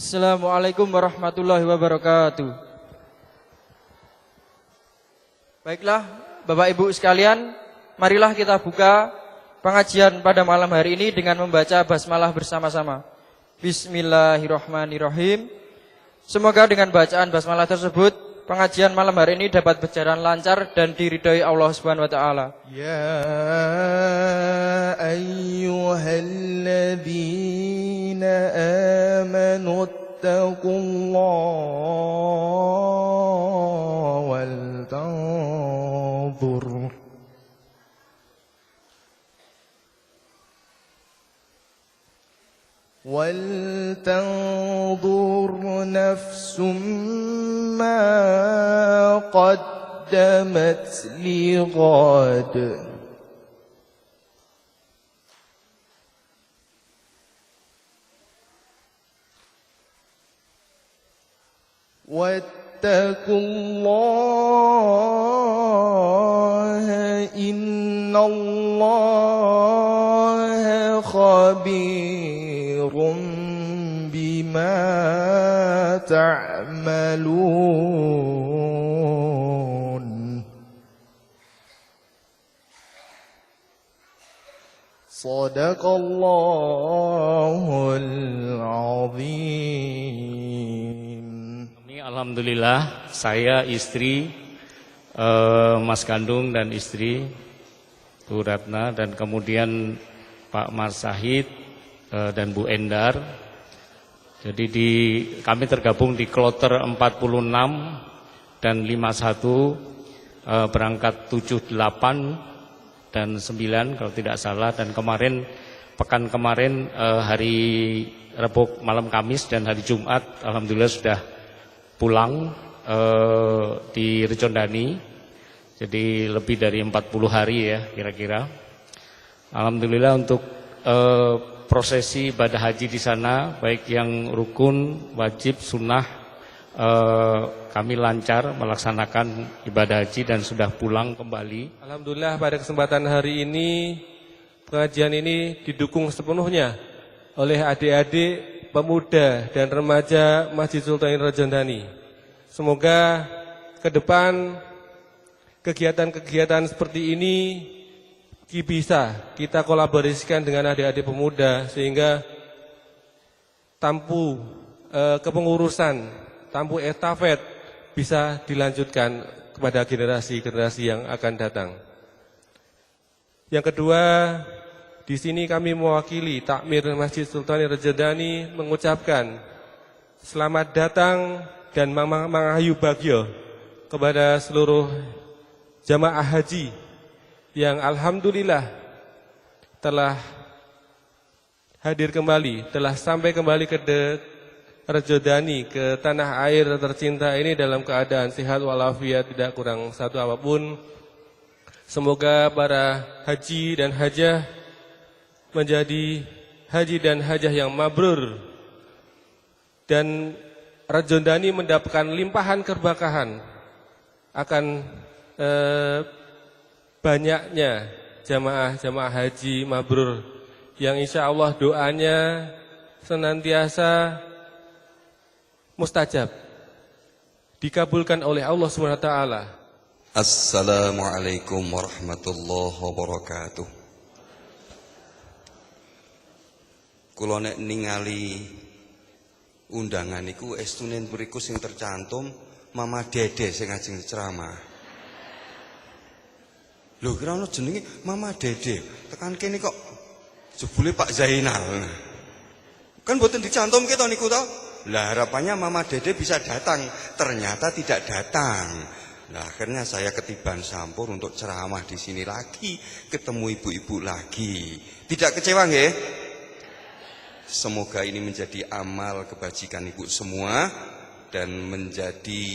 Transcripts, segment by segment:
Assalamualaikum warahmatullahi wabarakatuh. Baiklah, Bapak Ibu sekalian, marilah kita buka pengajian pada malam hari ini dengan membaca basmalah bersama-sama. Bismillahirrahmanirrahim. Semoga dengan bacaan basmalah tersebut pengajian malam hari ini dapat berjalan lancar dan diridhoi Allah Subhanahu wa taala. Ya ayyuhalladzina amanu taqullaha wal tanzur nafsum ma qaddamat lighad. Wattaqullaha innallaha khabirum bima ta'malun. Shadaqallahul azim. Alhamdulillah, saya, istri, Mas kandung dan istri Bu Ratna, dan kemudian Pak Mas Sahid dan Bu Endar. Jadi kami tergabung di kloter 46 dan 51, berangkat 7, 8 dan 9 kalau tidak salah. Dan pekan kemarin hari Rabu malam Kamis dan hari Jumat alhamdulillah sudah pulang di Rejondani. Jadi lebih dari 40 hari ya kira-kira. Alhamdulillah untuk prosesi ibadah haji di sana, baik yang rukun, wajib, sunnah, kami lancar melaksanakan ibadah haji dan sudah pulang kembali. Alhamdulillah pada kesempatan hari ini pengajian ini didukung sepenuhnya oleh adik-adik pemuda dan remaja Masjid Sultan Rejondani. Semoga ke depan kegiatan-kegiatan seperti ini bisa kita kolaborasikan dengan adik-adik pemuda sehingga tampu kepengurusan, tampu estafet bisa dilanjutkan kepada generasi-generasi yang akan datang. Yang kedua, di sini kami mewakili Takmir Masjid Sultan Rejondani mengucapkan selamat datang dan mangahayu bagyo kepada seluruh jamaah haji yang alhamdulillah telah hadir kembali, telah sampai kembali ke Rejondani, ke tanah air tercinta ini dalam keadaan sehat walafiat, tidak kurang satu apapun. Semoga para haji dan hajah menjadi haji dan hajah yang mabrur dan Rejondani mendapatkan limpahan keberkahan akan banyaknya jamaah haji mabrur yang insya Allah doanya senantiasa mustajab, dikabulkan oleh Allah SWT. Assalamualaikum warahmatullahi wabarakatuh. Kula nek ningali undangan iku estunen mriku sing tercantum Mama Dede sing ngajeng ceramah. Lho kira ono jenenge Mama Dede. Tekan kene kok jebule Pak Zainal. Kan mboten dicantumke to niku to. Lah harapannya Mama Dede bisa datang, ternyata tidak datang. Nah akhirnya saya ketiban sampur untuk ceramah di sini lagi, ketemu ibu-ibu lagi. Tidak kecewa nggih? Semoga ini menjadi amal kebajikan ibu semua dan menjadi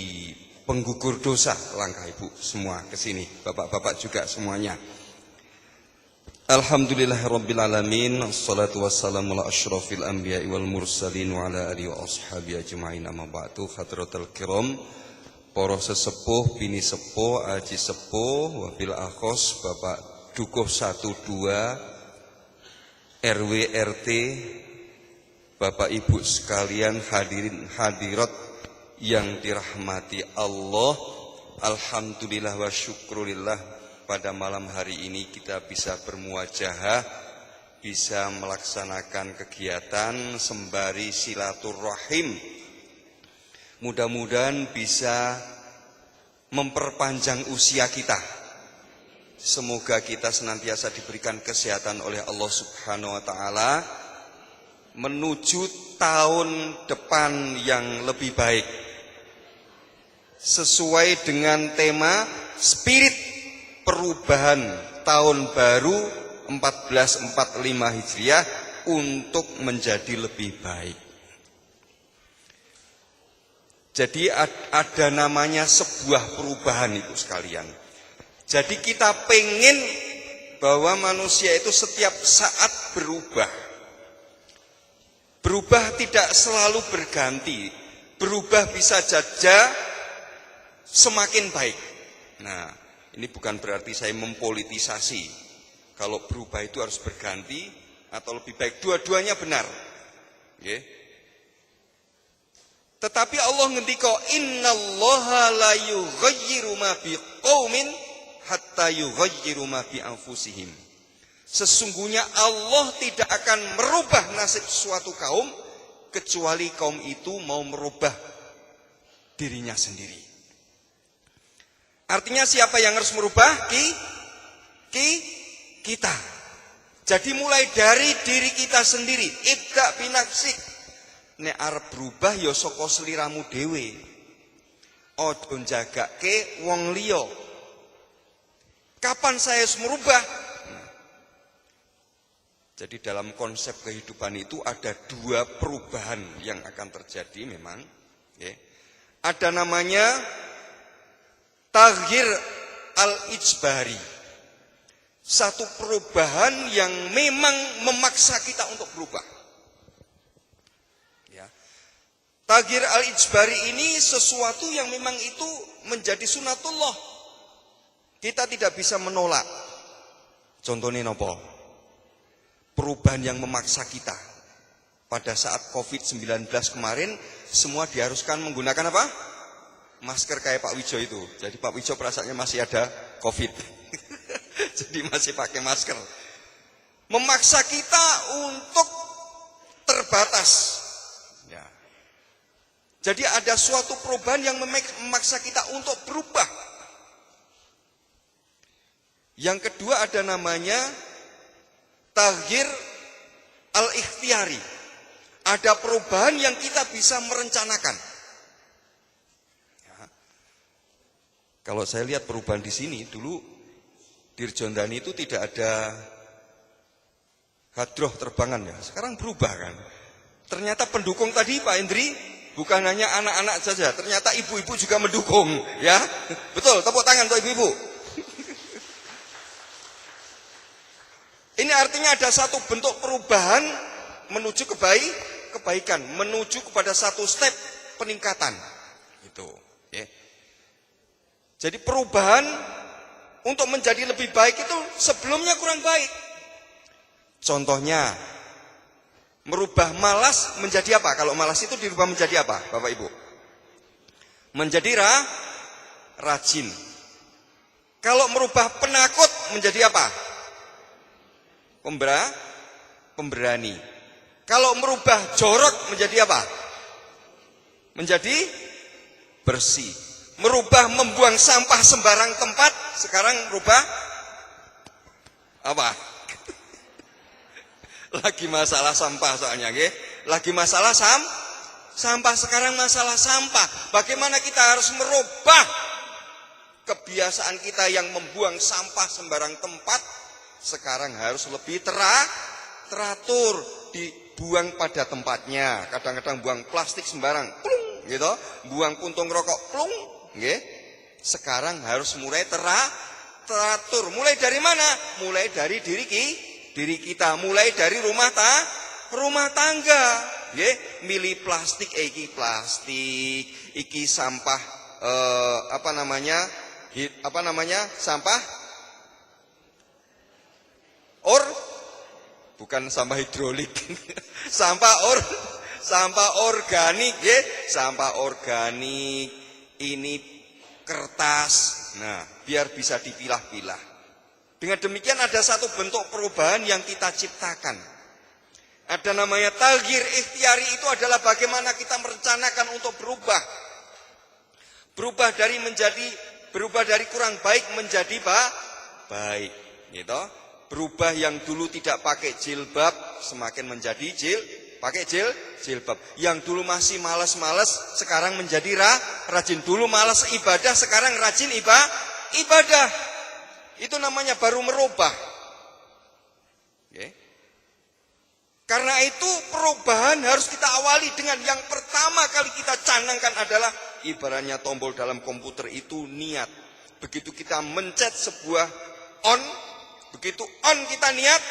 penggugur dosa langkah ibu semua ke sini, bapak-bapak juga semuanya. Alhamdulillahirabbil alamin, wassalatu wassalamu ala asyrafil anbiya'i wal mursalin wa ala alihi wa ashabihi ajmain, amma ba'du. Hadratul kiram, para sesepuh, bini sepuh, aji sepuh, wabil akhos, Bapak Dukuh 1 2 RW RT, Bapak Ibu sekalian, hadirin hadirat yang dirahmati Allah, alhamdulillah wa syukurillah, pada malam hari ini kita bisa bermuajahah, bisa melaksanakan kegiatan sembari silaturahim. Mudah-mudahan bisa memperpanjang usia kita. Semoga kita senantiasa diberikan kesehatan oleh Allah Subhanahu wa taala menuju tahun depan yang lebih baik. Sesuai dengan tema spirit perubahan tahun baru 1445 Hijriah untuk menjadi lebih baik. Jadi ada namanya sebuah perubahan itu sekalian. Jadi kita pengen bahwa manusia itu setiap saat berubah. Berubah tidak selalu berganti. Berubah bisa saja semakin baik. Nah, ini bukan berarti saya mempolitisasi. Kalau berubah itu harus berganti atau lebih baik. Dua-duanya benar. Okay. Tetapi Allah ngendika, innallaha la yughayyiru ma biqaumin hatta yughayyiru ma bi anfusihim. Sesungguhnya Allah tidak akan merubah nasib suatu kaum kecuali kaum itu mau merubah dirinya sendiri. Artinya siapa yang harus merubah? Kita. Jadi mulai dari diri kita sendiri. Ibda binafsik. Nek arep berubah ya saka sliramu dhewe. Aja njagake wong liya. Kapan saya harus merubah? Jadi dalam konsep kehidupan itu ada dua perubahan yang akan terjadi memang. Ada namanya taghyir al-ijbari. Satu perubahan yang memang memaksa kita untuk berubah. Taghyir al-ijbari ini sesuatu yang memang itu menjadi sunatullah. Kita tidak bisa menolak. Contohnya nopo? Perubahan yang memaksa kita. Pada saat COVID-19 kemarin, semua diharuskan menggunakan apa? Masker kayak Pak Wijo itu. Jadi Pak Wijo perasaannya masih ada COVID. Jadi masih pakai masker. Memaksa kita untuk terbatas. Ya. Jadi ada suatu perubahan yang memaksa kita untuk berubah. Yang kedua ada namanya taghyir al-ikhtiyari. Ada perubahan yang kita bisa merencanakan. Ya. Kalau saya lihat perubahan di sini, dulu Dirjondani itu tidak ada hadroh terbangan ya. Sekarang berubah kan. Ternyata pendukung tadi Pak Hendri bukan hanya anak-anak saja, ternyata ibu-ibu juga mendukung, ya. Betul, tepuk tangan untuk ibu-ibu. Ini artinya ada satu bentuk perubahan menuju kebaikan, menuju kepada satu step peningkatan. Gitu, ya. Jadi perubahan untuk menjadi lebih baik itu sebelumnya kurang baik. Contohnya, merubah malas menjadi apa? Kalau malas itu dirubah menjadi apa, Bapak Ibu? Menjadi rajin. Kalau merubah penakut menjadi apa? Pemberani. Kalau merubah jorok menjadi apa? Menjadi bersih. Merubah membuang sampah sembarang tempat, sekarang merubah apa? Lagi masalah sampah soalnya, nggih. Lagi masalah sampah, sekarang masalah sampah. Bagaimana kita harus merubah kebiasaan kita yang membuang sampah sembarang tempat, sekarang harus lebih teratur, dibuang pada tempatnya. Kadang-kadang buang plastik sembarang, plung, gitu. Buang puntung rokok, plung, nggih. Sekarang harus mulai teratur. Mulai dari mana? Mulai dari diri kita, mulai dari rumah tangga, nggih. Milih plastik, iki plastik, iki sampah sampah bukan sampah hidrolik. Sampah Sampah organik, ya. Sampah organik ini kertas. Nah, biar bisa dipilah-pilah. Dengan demikian ada satu bentuk perubahan yang kita ciptakan. Ada namanya taghyir ikhtiari, itu adalah bagaimana kita merencanakan untuk berubah. Berubah dari kurang baik menjadi baik, gitu. Berubah yang dulu tidak pakai jilbab semakin menjadi pakai jilbab. Yang dulu masih malas-malas sekarang menjadi rajin. Dulu malas ibadah sekarang rajin ibadah. Itu namanya baru merubah. Okay. Karena itu perubahan harus kita awali dengan yang pertama kali kita canangkan adalah ibaratnya tombol dalam komputer itu niat. Begitu kita mencet sebuah on, begitu on kita niat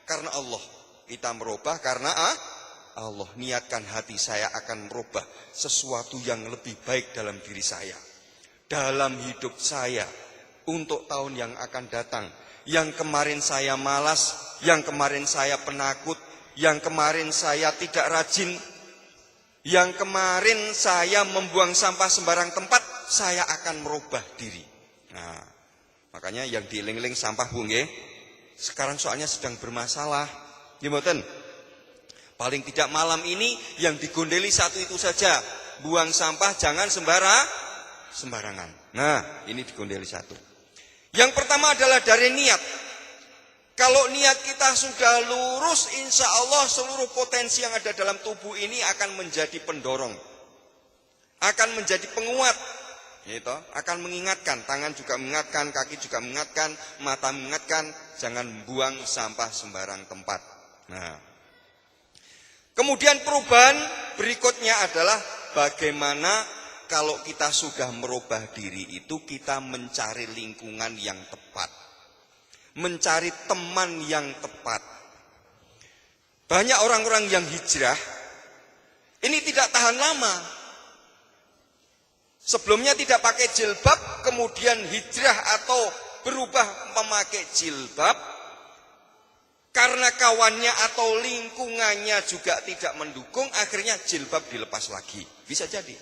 karena Allah. Kita merubah karena Allah. Niatkan hati saya akan merubah sesuatu yang lebih baik dalam diri saya, dalam hidup saya, untuk tahun yang akan datang. Yang kemarin saya malas, yang kemarin saya penakut, yang kemarin saya tidak rajin, yang kemarin saya membuang sampah sembarang tempat, saya akan merubah diri. Nah, makanya yang dieling-eling sampah Bu nggih. Sekarang soalnya sedang bermasalah. Gimana? Paling tidak malam ini yang digondeli satu itu saja. Buang sampah jangan sembarangan. Nah, ini digondeli satu. Yang pertama adalah dari niat. Kalau niat kita sudah lurus, insya Allah seluruh potensi yang ada dalam tubuh ini akan menjadi pendorong, akan menjadi penguat, gitu. Akan mengingatkan, tangan juga mengingatkan, kaki juga mengingatkan, mata mengingatkan, jangan buang sampah sembarang tempat. Nah, kemudian perubahan berikutnya adalah bagaimana kalau kita sudah merubah diri itu kita mencari lingkungan yang tepat, mencari teman yang tepat. Banyak orang-orang yang hijrah ini tidak tahan lama. Sebelumnya tidak pakai jilbab, kemudian hijrah atau berubah memakai jilbab. Karena kawannya atau lingkungannya juga tidak mendukung, akhirnya jilbab dilepas lagi. Bisa jadi.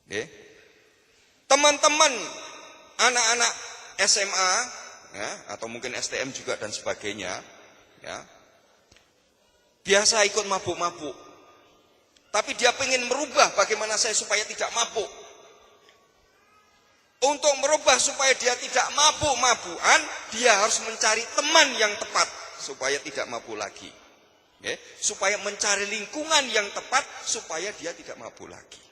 Okay. Teman-teman anak-anak SMA ya, atau mungkin STM juga dan sebagainya ya, biasa ikut mabuk-mabuk, tapi dia pengen merubah bagaimana saya supaya tidak mabuk. Untuk merubah supaya dia tidak mabuk-mabukan, dia harus mencari teman yang tepat supaya tidak mabuk lagi. Okay. Supaya mencari lingkungan yang tepat supaya dia tidak mabuk lagi.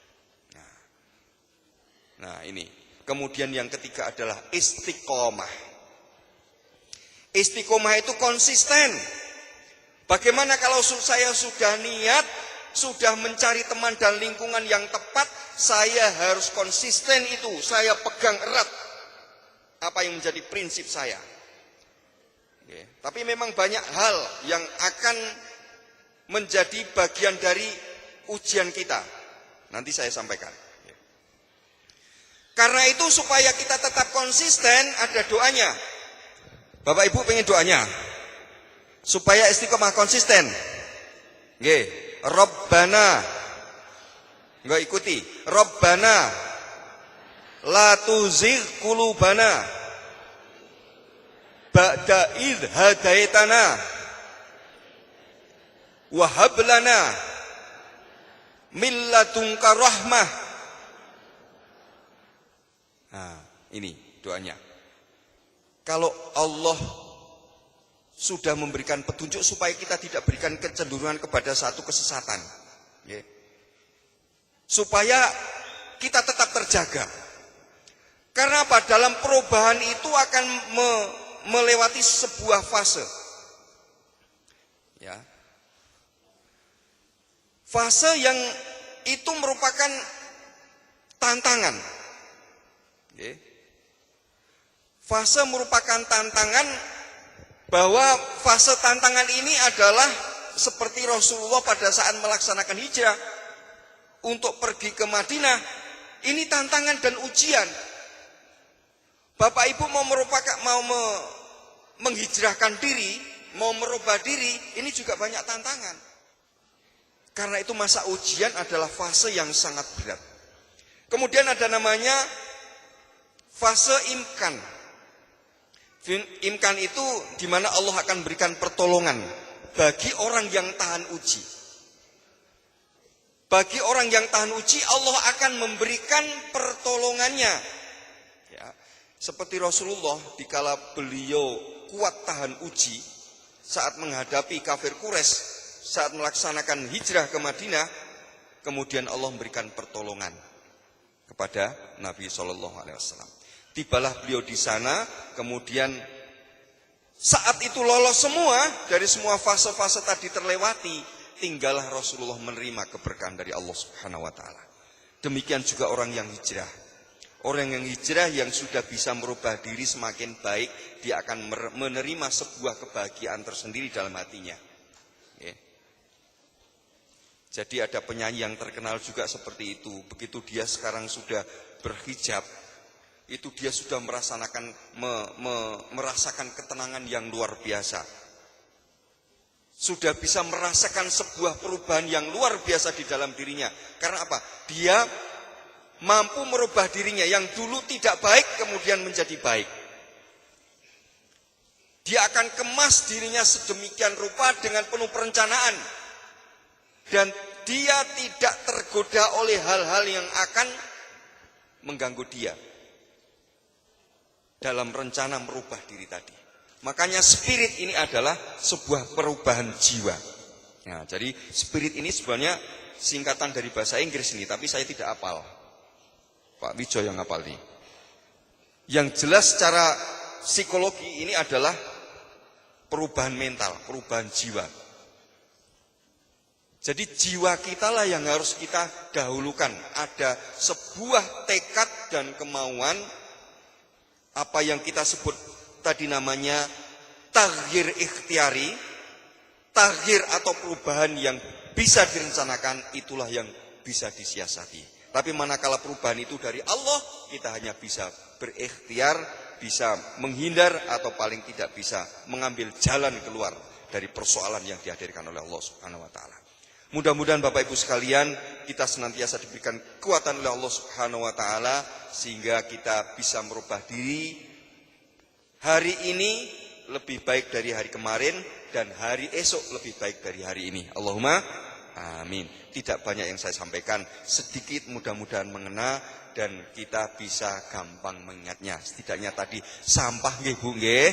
Nah ini, kemudian yang ketiga adalah istiqomah. Istiqomah itu konsisten. Bagaimana kalau saya sudah niat, sudah mencari teman dan lingkungan yang tepat, saya harus konsisten itu, saya pegang erat apa yang menjadi prinsip saya. Oke. Tapi memang banyak hal yang akan menjadi bagian dari ujian kita. Nanti saya sampaikan. Karena itu supaya kita tetap konsisten ada doanya. Bapak Ibu pengen doanya supaya istiqomah konsisten. Nggih, Rabbana. Enggak ikuti. Rabbana la tuzigh qulubana ba'da idh hadaitana wa hab lana min ladunka rahmah. Nah, ini doanya. Kalau Allah sudah memberikan petunjuk supaya kita tidak berikan kecenderungan kepada satu kesesatan, ya. Supaya kita tetap terjaga. Karena apa? Dalam perubahan itu akan melewati sebuah fase, ya. Fase yang itu merupakan tantangan. Okay. Fase merupakan tantangan, bahwa fase tantangan ini adalah seperti Rasulullah pada saat melaksanakan hijrah untuk pergi ke Madinah. Ini tantangan dan ujian. Bapak Ibu mau menghijrahkan diri, mau merubah diri, ini juga banyak tantangan. Karena itu masa ujian adalah fase yang sangat berat. Kemudian ada namanya fase imkan. Imkan itu di mana Allah akan berikan pertolongan bagi orang yang tahan uji. Bagi orang yang tahan uji, Allah akan memberikan pertolongannya. Ya, seperti Rasulullah dikala beliau kuat tahan uji saat menghadapi kafir Quraisy, saat melaksanakan hijrah ke Madinah, kemudian Allah memberikan pertolongan kepada Nabi SAW. Tibalah beliau di sana, kemudian saat itu lolos semua, dari semua fase-fase tadi terlewati, tinggallah Rasulullah menerima keberkahan dari Allah Subhanahu wa taala. Demikian juga orang yang hijrah. Orang yang hijrah yang sudah bisa merubah diri semakin baik, dia akan menerima sebuah kebahagiaan tersendiri dalam hatinya. Ya. Jadi ada penyanyi yang terkenal juga seperti itu. Begitu dia sekarang sudah berhijab, itu dia sudah merasakan ketenangan yang luar biasa. Sudah bisa merasakan sebuah perubahan yang luar biasa di dalam dirinya. Karena apa? Dia mampu merubah dirinya yang dulu tidak baik kemudian menjadi baik. Dia akan kemas dirinya sedemikian rupa dengan penuh perencanaan. Dan dia tidak tergoda oleh hal-hal yang akan mengganggu dia dalam rencana merubah diri tadi. Makanya spirit ini adalah sebuah perubahan jiwa. Nah, jadi spirit ini sebenarnya singkatan dari bahasa Inggris ini, tapi saya tidak hafal. Pak Wijo yang hafal ini. Yang jelas secara psikologi ini adalah perubahan mental, perubahan jiwa. Jadi jiwa kita lah yang harus kita dahulukan. Ada sebuah tekad dan kemauan, apa yang kita sebut tadi namanya taghyir ikhtiari, taghyir atau perubahan yang bisa direncanakan, itulah yang bisa disiasati. Tapi manakala perubahan itu dari Allah, kita hanya bisa berikhtiar, bisa menghindar atau paling tidak bisa mengambil jalan keluar dari persoalan yang dihadirkan oleh Allah Subhanahu wa taala. Mudah-mudahan Bapak Ibu sekalian, kita senantiasa diberikan kekuatan oleh Allah Subhanahu wa taala sehingga kita bisa merubah diri. Hari ini lebih baik dari hari kemarin dan hari esok lebih baik dari hari ini. Allahumma amin. Tidak banyak yang saya sampaikan, sedikit mudah-mudahan mengena dan kita bisa gampang mengingatnya. Setidaknya tadi sampah nggih Bu nggih.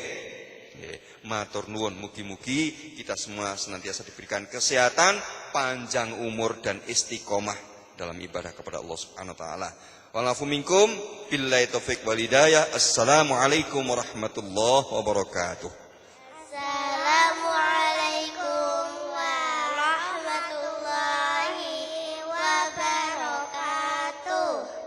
Matur nuwun, mugi-mugi kita semua senantiasa diberikan kesehatan, panjang umur dan istiqomah dalam ibadah kepada Allah Subhanahu wa taala. Walafu minkum billahi taufik wal hidayah. Assalamualaikum warahmatullahi wabarakatuh. Assalamualaikum warahmatullahi wabarakatuh.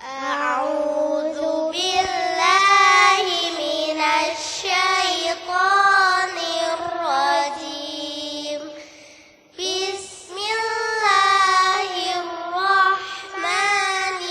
A'udzu billahi minasy syaithanir rajim. Bismillahirrahmanirrahim.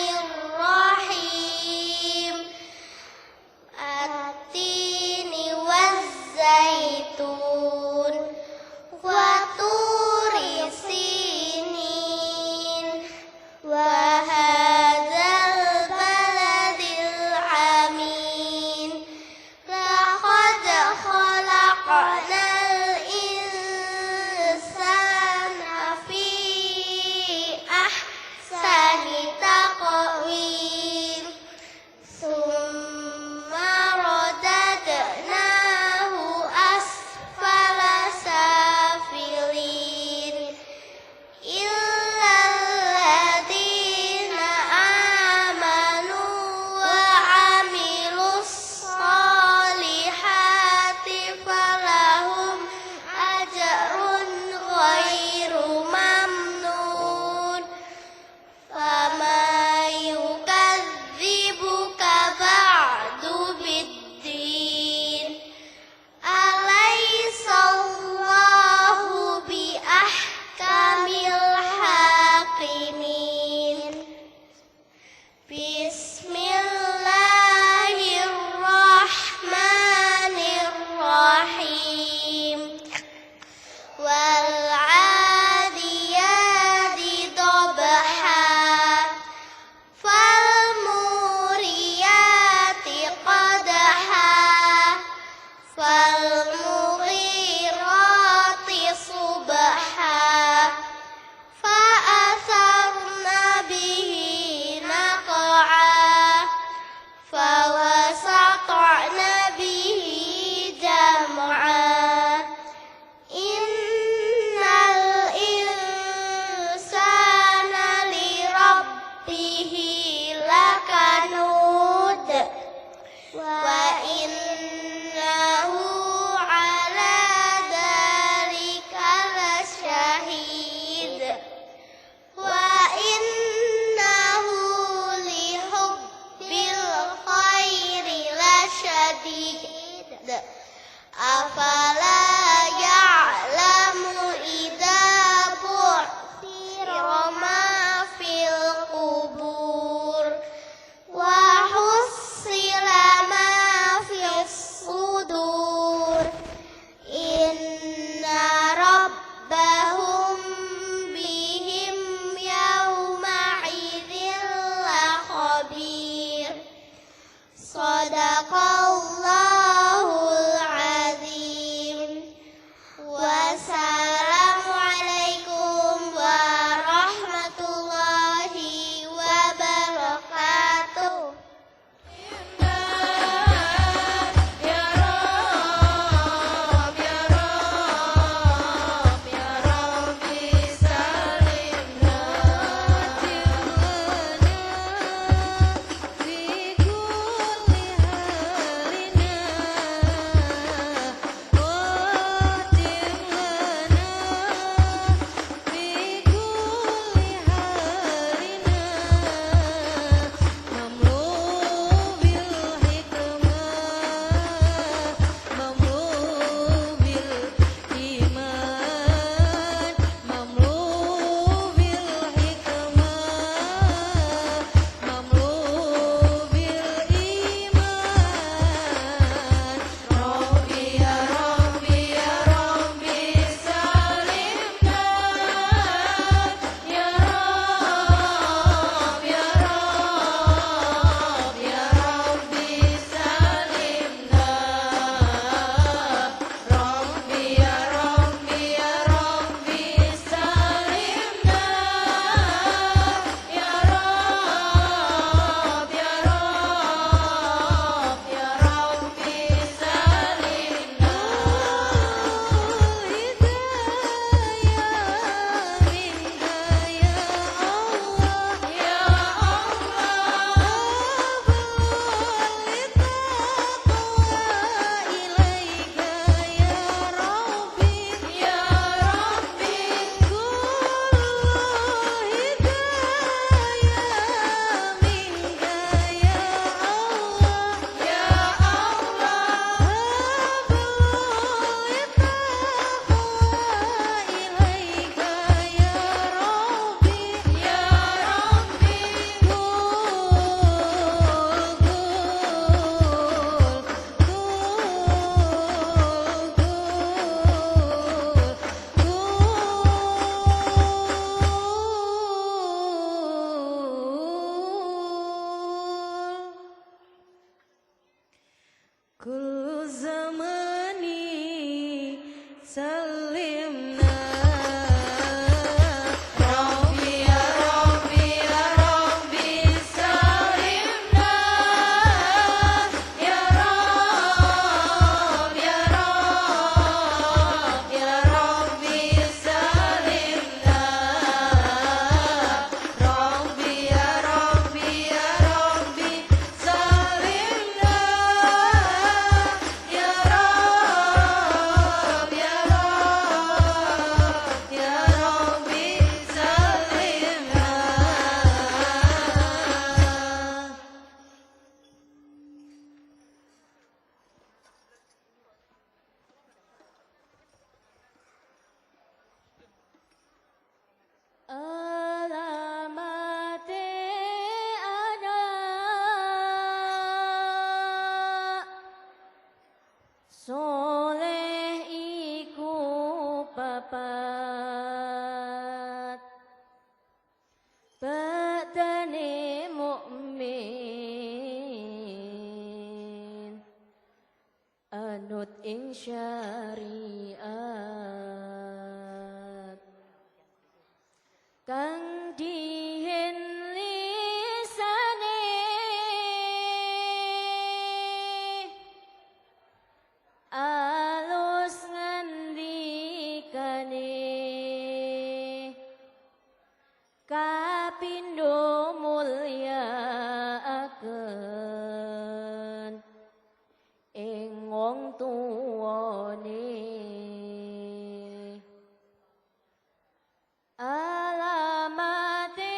أفلا يعلم إذا بعثر ما في القبور وحصل ما في الصدور إن ربهم بهم يومئذ لخبير صدق الله العظيم والسلام عليكم ورحمة الله وبركاته. Kul zamani salimna Rabbi ya Rabbi ya Rabbi salimna Ya Rabb ya Rabb ya Rabbi salimna Rabbi ya Rabbi ya Rabbi salimna Ya Rabb ya Rabb ya Rabbi salimna Alamate ada soleh iku papat badane mukmin anut ing syariat kang dihen lisane alus ngandikane kapindo mulyakaken ing wong tuwane alamate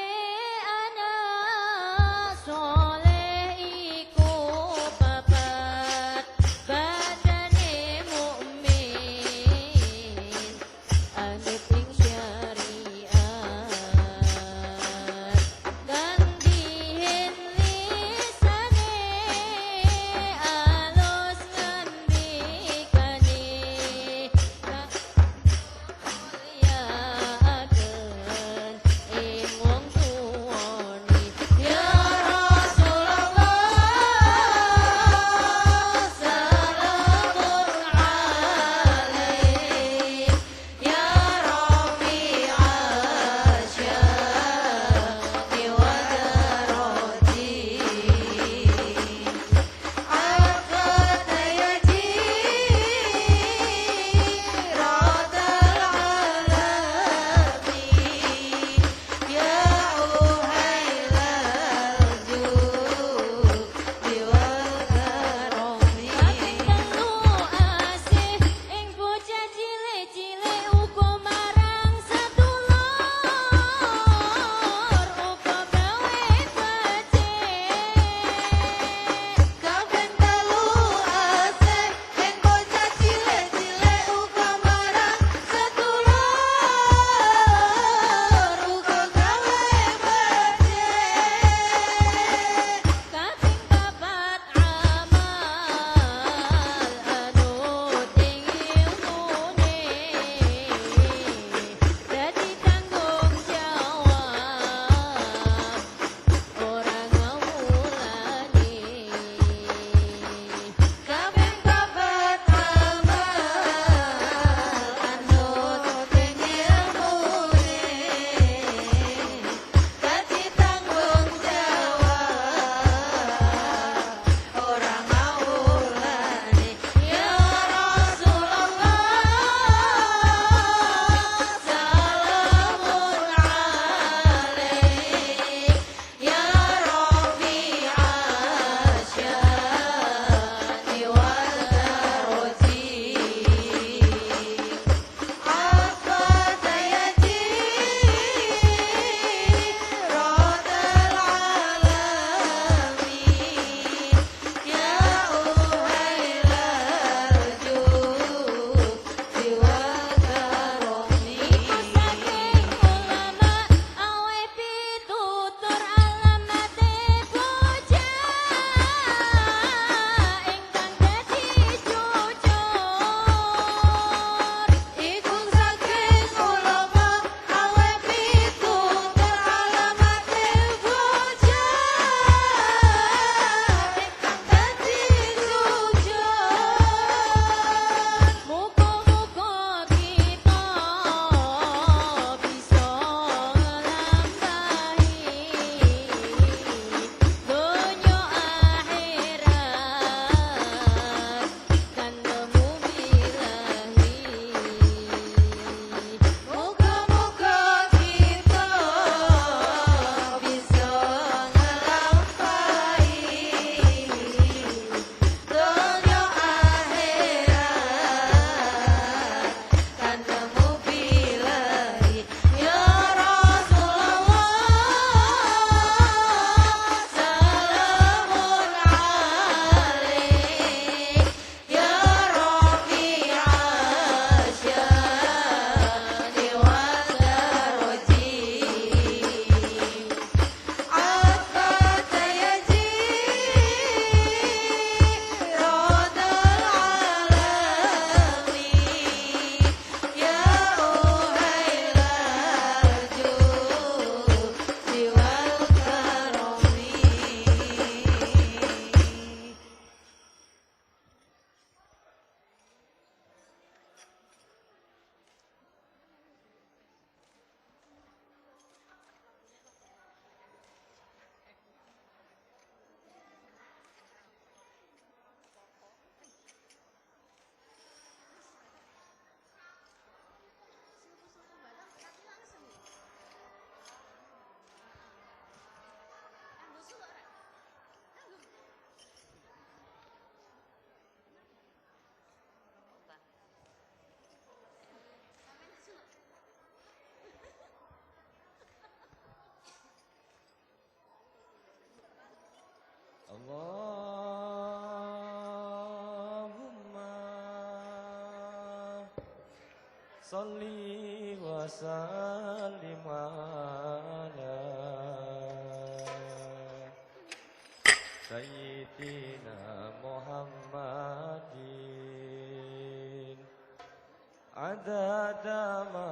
anak soleh iku papat badane Salli wa sallim ala Sayyidina Muhammadin Adada ma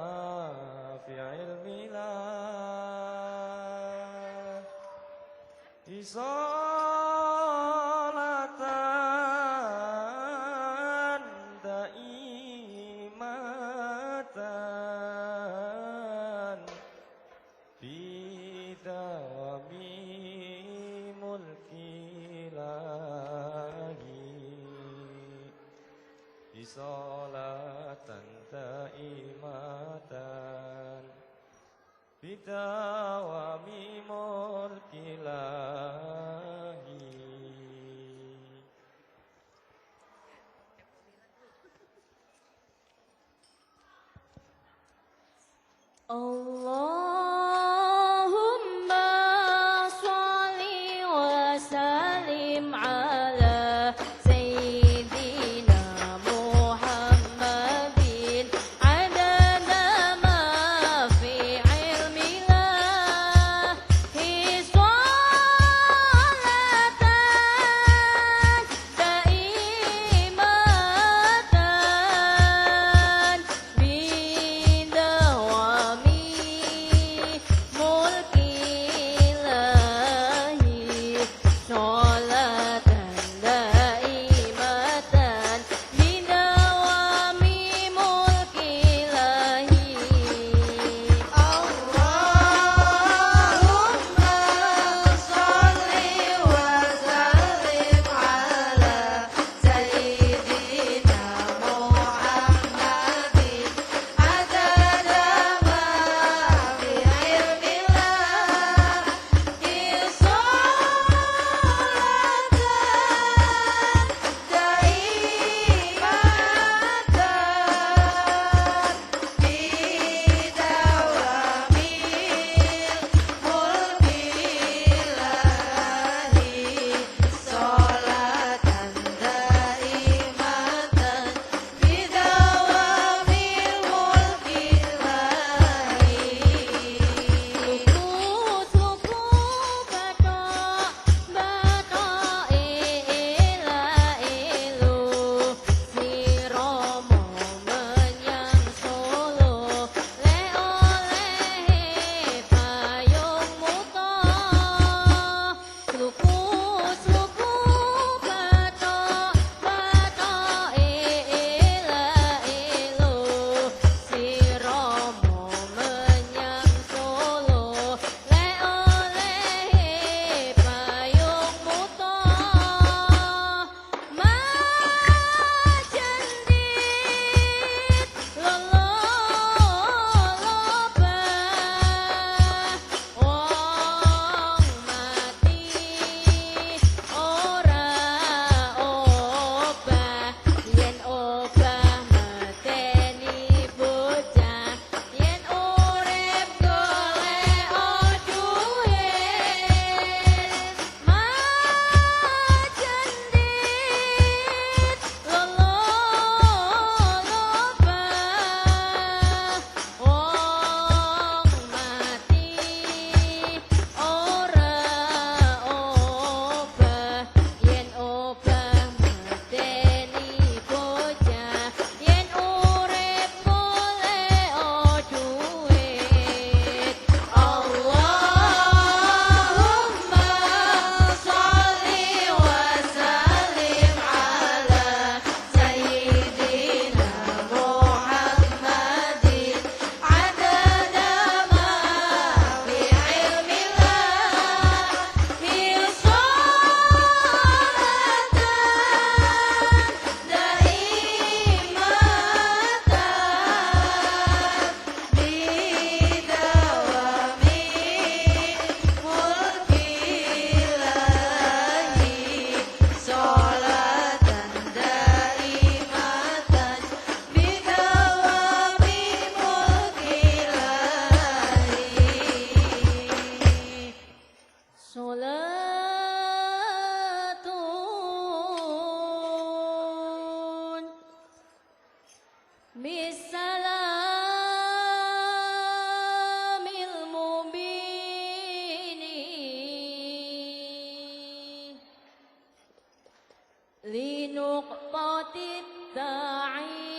fi ilmillah Isolatan daimatan Bidawami mulkilahi Isolatan daimatan Bidawami mulkilahi Allahumma sholli wa sallim ala Sayyidina Muhammadin adada ma fi ilmillah Hisolatan daimatan bidawami mulkilahi Sholatan daimatan bidawami mulkilahi Allahumma sholli wa sallim ala Sayyidina Muhammadin adada ma fi ilmillah Isolatan daimatan bidawamil mulkilahi Suku-suku batok ila-ilu Siromo menyang Solo Le olehe payung muto Suku-suku batok ila-ilu Siromo menyang Solo Le olehe payung muto Majendit lolo-loba Wong mati ora obah Yen obah mateni bocah Yen urip golek duit Majendit lolo-loba Wong mati ora obah Yen obah mateni bocah Yen urip golek duit Allahumma sholli wa sallim ala Sayyidina Muhammadin adada ma fi ilmillah Hisolatan daimatan bidawami mulkilahi Sholatan daimatan bidawami mulkilahi Sholatun bisalam أجمعين